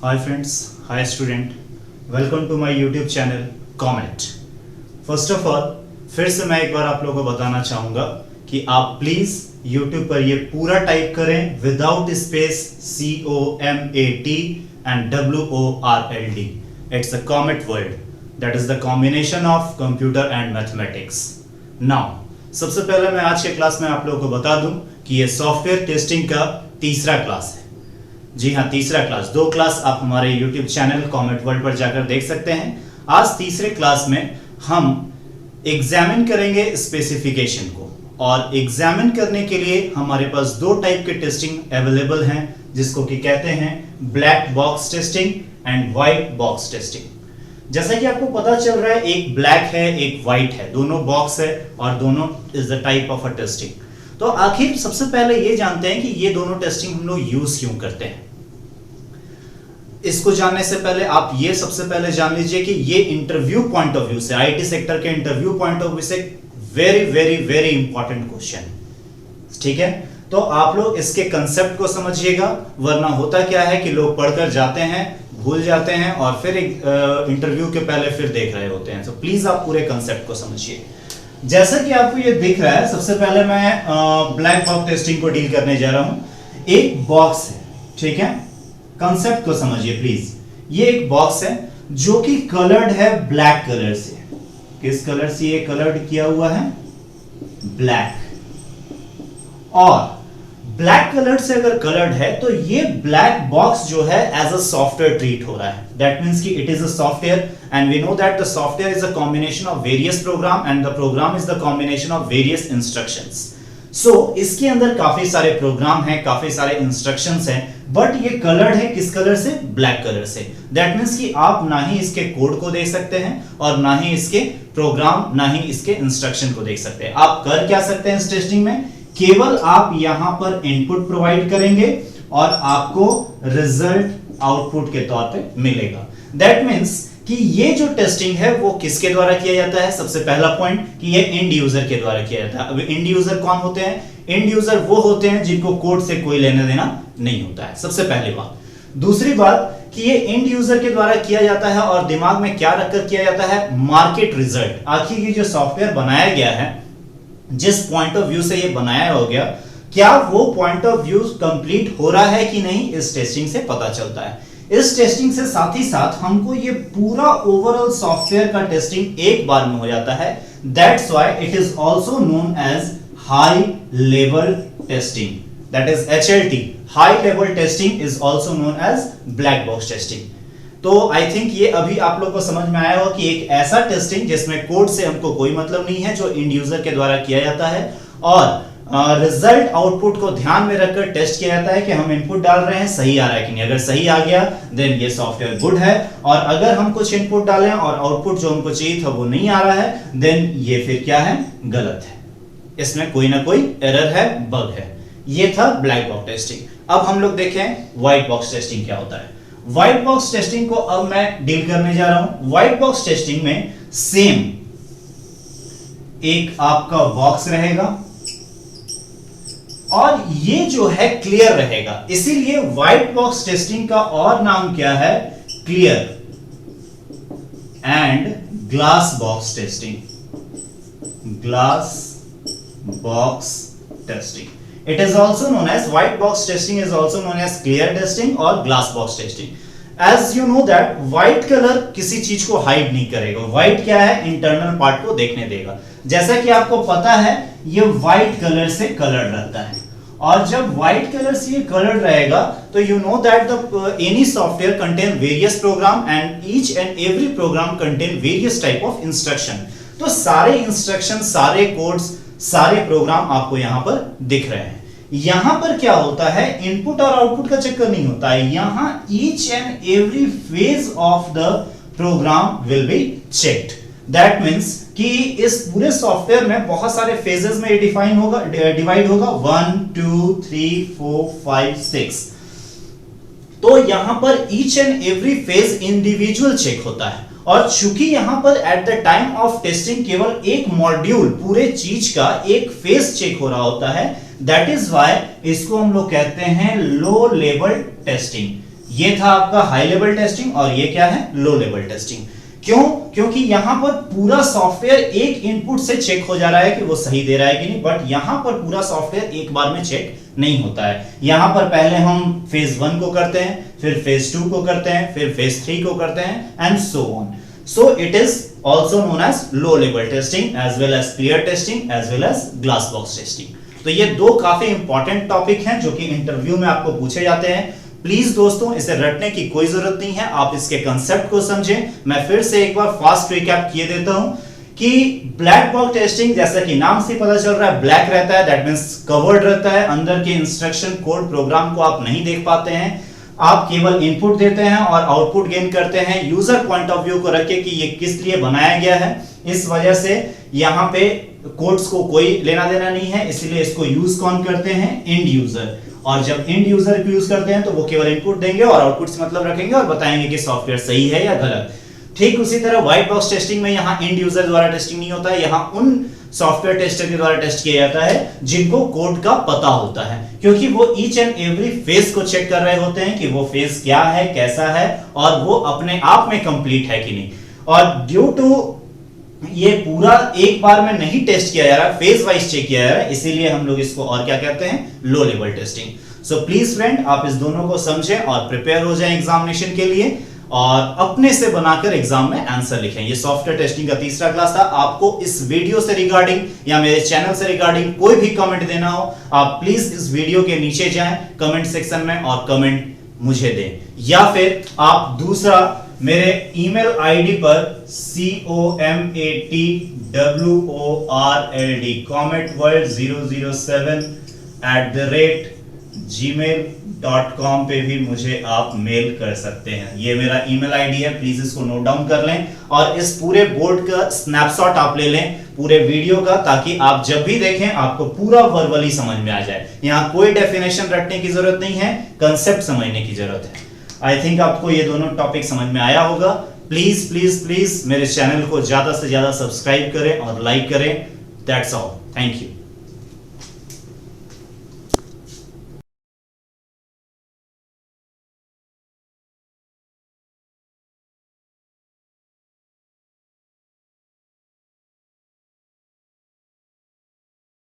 Hi friends, hi student, welcome to my YouTube channel Comet। First of all फिर से मैं एक बार आप लोगों को बताना चाहूंगा कि आप प्लीज YouTube पर ये पूरा टाइप करें without space COMAT and WORLD। It's a comet word that is the combination of computer and mathematics. Now सबसे पहले मैं आज के क्लास में आप लोगों को बता दूं कि ये सॉफ्टवेयर टेस्टिंग का तीसरा क्लास है। जी हाँ, तीसरा क्लास। दो क्लास आप हमारे YouTube चैनल कॉमेट वर्ल्ड पर जाकर देख सकते हैं। आज तीसरे क्लास में हम एग्जामिन करेंगे स्पेसिफिकेशन को, और एग्जामिन करने के लिए हमारे पास दो टाइप के टेस्टिंग अवेलेबल हैं, जिसको कि कहते हैं black box testing and white box testing. जैसा कि आपको पता चल रहा है, एक ब्लैक है एक व्हाइट है, दोनों बॉक्स है और दोनों is the type of a testing. तो आखिर सबसे पहले ये जानते हैं कि ये दोनों टेस्टिंग हम लोग यूज क्यों करते हैं। इसको जानने से पहले आप ये सबसे पहले जान लीजिए कि ये इंटरव्यू पॉइंट ऑफ व्यू से, आईटी सेक्टर के इंटरव्यू पॉइंट ऑफ व्यू से very very very important question, ठीक है। तो आप लोग इसके कंसेप्ट को समझिएगा, वरना होता क्या है कि लोग पढ़कर जाते हैं, भूल जाते हैं और फिर इंटरव्यू के पहले फिर देख रहे होते हैं। तो प्लीज आप पूरे कंसेप्ट को समझिए। जैसा कि आपको ये दिख रहा है, सबसे पहले मैं ब्लैक बॉक्स टेस्टिंग को डील करने जा रहा हूं। एक बॉक्स है, ठीक है, कंसेप्ट को समझिए प्लीज। ये एक बॉक्स है जो कि कलर्ड है ब्लैक कलर से। किस कलर से ये कलर्ड किया हुआ है? ब्लैक। और ब्लैक कलर से अगर कलर्ड है तो ये ब्लैक बॉक्स जो है एज अ सॉफ्टवेयर ट्रीट हो रहा है। दैट मींस कि it is a software and we know that the software is a combination of various program and the program is the combination of various instructions. So इसके अंदर काफी सारे programme हैं, काफी सारे इंस्ट्रक्शंस हैं, बट ये कलर्ड है किस कलर से? ब्लैक कलर से। दैट मींस कि आप ना ही इसके कोड को देख सकते हैं और ना ही इसके प्रोग्राम, ना ही इसके इंस्ट्रक्शन को देख सकते हैं। आप कर क्या सकते हैं इस टेस्टिंग में? केवल आप यहां पर इनपुट प्रोवाइड करेंगे और आपको रिजल्ट आउटपुट के तौर पे मिलेगा। दैट मींस कि ये जो टेस्टिंग है वो किसके द्वारा किया जाता है? सबसे पहला पॉइंट कि ये एंड यूजर के द्वारा किया जाता है। अब एंड यूजर कौन होते हैं? एंड यूजर वो होते हैं जिनको कोड से कोई लेना देना नहीं होता है, सबसे पहली बात। दूसरी बात कि ये एंड यूजर के द्वारा किया जाता है और दिमाग में क्या रखकर किया जाता है? Market result. आखिर ये जो सॉफ्टवेयर बनाया गया है, जिस पॉइंट ऑफ व्यू से ये बनाया हो गया, क्या वो पॉइंट ऑफ व्यू कंप्लीट हो रहा है कि नहीं, इस टेस्टिंग से पता चलता है। इस टेस्टिंग से साथ ही साथ हमको ये पूरा ओवरऑल सॉफ्टवेयर का टेस्टिंग एक बार में हो जाता है। That's why it is also known as high level testing, that is HLT। High level testing is also known as black box testing. तो आई थिंक ये अभी आप लोग को समझ में आया होगा कि एक ऐसा टेस्टिंग जिसमें कोड से हमको कोई मतलब नहीं है, जो एंड यूजर के द्वारा किया जाता है और रिजल्ट आउटपुट को ध्यान में रखकर टेस्ट किया जाता है कि हम इनपुट डाल रहे हैं सही आ रहा है कि नहीं। अगर सही आ गया देन ये सॉफ्टवेयर गुड है, और अगर हम कुछ इनपुट डालें और आउटपुट जो हमको चाहिए था वो नहीं आ रहा है, देन ये फिर क्या है? गलत है, इसमें कोई ना कोई एरर है, बग है। ये था ब्लैक बॉक्स टेस्टिंग। अब हम लोग देखें व्हाइट बॉक्स टेस्टिंग क्या होता है। व्हाइट बॉक्स टेस्टिंग को अब मैं डील करने जा रहा हूं। व्हाइट बॉक्स टेस्टिंग में सेम एक आपका बॉक्स रहेगा और ये जो है क्लियर रहेगा, इसीलिए व्हाइट बॉक्स टेस्टिंग का और नाम क्या है? Clear and glass box testing. Glass box testing, it is also known as white box testing, is also known as clear testing और glass box testing. As you know that white colour किसी चीज को hide नहीं करेगा। White क्या है? Internal part को देखने देगा। जैसा कि आपको पता है ये व्हाइट कलर से कलर्ड रहता है, और जब व्हाइट कलर से ये कलर्ड रहेगा तो you know that the any software contain various program and each and every program contain various type of instruction. तो सारे इंस्ट्रक्शन, सारे कोड्स, सारे प्रोग्राम आपको यहां पर दिख रहे हैं। यहां पर क्या होता है? इनपुट और आउटपुट का चक्कर नहीं होता है। यहां each and every phase of the program will be checked. That means कि इस पूरे सॉफ्टवेयर में बहुत सारे फेजेस में डिफाइन होगा, डिवाइड होगा 1 2 3 4 5 6। तो यहां पर each and every phase individual check होता है, और चूंकि यहां पर at the time of testing केवल एक मॉड्यूल, पूरे चीज का एक फेज चेक हो रहा होता है, दैट इज व्हाई इसको हम लोग कहते हैं लो लेवल टेस्टिंग। ये था आपका हाई लेवल टेस्टिंग और ये क्या है, लो लेवल टेस्टिंग। क्यों? क्योंकि यहां पर पूरा सॉफ्टवेयर एक इनपुट से चेक हो जा रहा है कि वो सही दे रहा है कि नहीं, बट यहां पर पूरा सॉफ्टवेयर एक बार में चेक नहीं होता है। यहां पर पहले हम फेज 1 को करते हैं, फिर फेज 2 को करते हैं, फिर फेज 3 को करते हैं and so on. So it is also known as low level testing as well as clear testing as well as glass box testing। तो ये दो काफी इंपॉर्टेंट टॉपिक हैं जो कि इंटरव्यू में आपको पूछे जाते हैं। प्लीज दोस्तों इसे रटने की कोई जरूरत नहीं है, आप इसके कंसेप्ट को समझें। मैं फिर से एक बार फास्ट रिकैप किए देता हूं कि ब्लैक बॉक्स टेस्टिंग, जैसा कि नाम से पता चल रहा है, ब्लैक रहता है, दैट मींस कवर्ड रहता है, अंदर के इंस्ट्रक्शन कोड प्रोग्राम को आप नहीं देख पाते हैं, आप केवल इनपुट देते हैं और आउटपुट गेन करते हैं यूजर पॉइंट ऑफ व्यू को रख के कि ये किस लिए बनाया गया है। इस वजह से यहां पे कोड्स को कोई लेना देना नहीं है, इसलिए इसको यूज कौन करते हैं, एंड यूजर। और जब एंड यूजर को यूज करते हैं तो वो केवल इनपुट देंगे और आउटपुट से मतलब रखेंगे और बताएंगे कि सॉफ्टवेयर सही है या गलत। ठीक उसी तरह व्हाइट बॉक्स टेस्टिंग में यहां एंड यूजर द्वारा टेस्टिंग नहीं होता है, यहां उन सॉफ्टवेयर टेस्टर के द्वारा टेस्ट किया जाता है जिनको कोड का पता होता है, क्योंकि वो ईच एंड एवरी फेज को चेक कर रहे होते हैं कि वो फेज क्या है, कैसा है और वो अपने आप में कंप्लीट है कि नहीं। और ड्यू टू ये पूरा एक बार में नहीं टेस्ट किया जा रहा, फेज वाइज चेक किया जा रहा है, इसीलिए हम लोग इसको और क्या कहते हैं, low level testing. So please friend, आप इस दोनों को समझें और प्रिपेयर हो जाएं एग्जामिनेशन के लिए और अपने से बनाकर एग्जाम में आंसर लिखें। ये सॉफ्टवेयर टेस्टिंग का तीसरा क्लास था। आपको इस वीडियो से रिगार्डिंग या मेरे चैनल से रिगार्डिंग कोई भी कमेंट देना हो, आप प्लीज इस वीडियो के नीचे जाएं कमेंट सेक्शन में और कमेंट मुझे दें, या फिर आप दूसरा मेरे ईमेल आईडी पर comatworld007@gmail.com पे भी मुझे आप मेल कर सकते हैं। ये मेरा ईमेल आईडी है, प्लीज इसको नोट डाउन कर लें और इस पूरे बोर्ड का स्नैपशॉट आप ले लें पूरे वीडियो का, ताकि आप जब भी देखें आपको पूरा वर्बली समझ में आ जाए। यहाँ कोई डेफिनेशन रटने की जरूरत नहीं है, कंसेप्ट समझने की जरूरत है। आई थिंक आपको ये दोनों टॉपिक समझ में आया होगा। प्लीज प्लीज प्लीज मेरे चैनल को ज्यादा से ज्यादा सब्सक्राइब करें और लाइक करें। That's all, thank you.